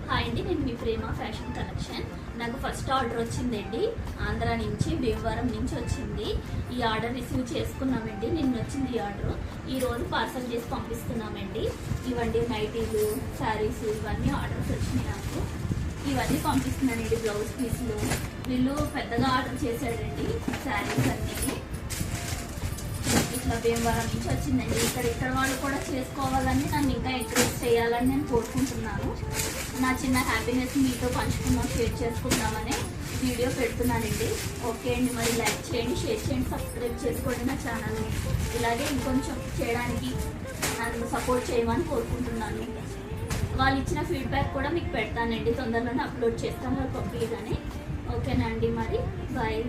Hi అండి, నేను మీ ప్రేమ fashion collection. నాకు ఫస్ట్ ఆర్డర్ వచ్చిందండి, ఆంధ్ర నుంచి, భీమవరం నుంచి వచ్చింది. ఈ ఆర్డర్ రిసీవ్ చేసుకున్నామండి. నిన్న వచ్చింది ఈ ఆర్డర్. ఈరోజు పార్సల్ చేసి పంపిస్తున్నామండి. ఇవన్నీ నైటీలు, శారీస్ ఇవన్నీ ఆర్డర్స్ వచ్చినాయి నాకు. ఇవన్నీ పంపిస్తున్నానండి, బ్లౌజ్ పీస్లు. వీళ్ళు పెద్దగా ఆర్డర్ చేశాడండి శారీస్ అన్నీ. ఇట్లా భీమవరం నుంచి వచ్చిందండి. ఇక్కడ వాళ్ళు కూడా చేసుకోవాలని, నన్ను ఇంకా ఎంకరేజ్ చేయాలని నేను కోరుకుంటున్నాను. నా చిన్న హ్యాపీనెస్ మీతో పంచుకుందాం, షేర్ చేసుకుందామని వీడియో పెడుతున్నానండి. ఓకే అండి, మరి లైక్ చేయండి, షేర్ చేయండి, సబ్స్క్రైబ్ చేసుకోండి నా ఛానల్ని. ఇలాగే ఇంకొంచెం చేయడానికి నన్ను సపోర్ట్ చేయమని కోరుకుంటున్నాను. వాళ్ళు ఇచ్చిన ఫీడ్బ్యాక్ కూడా మీకు పెడతానండి, తొందరలోనే అప్లోడ్ చేస్తాను వాళ్ళు పంపించగానే. ఓకేనా అండి, మరి బాయ్.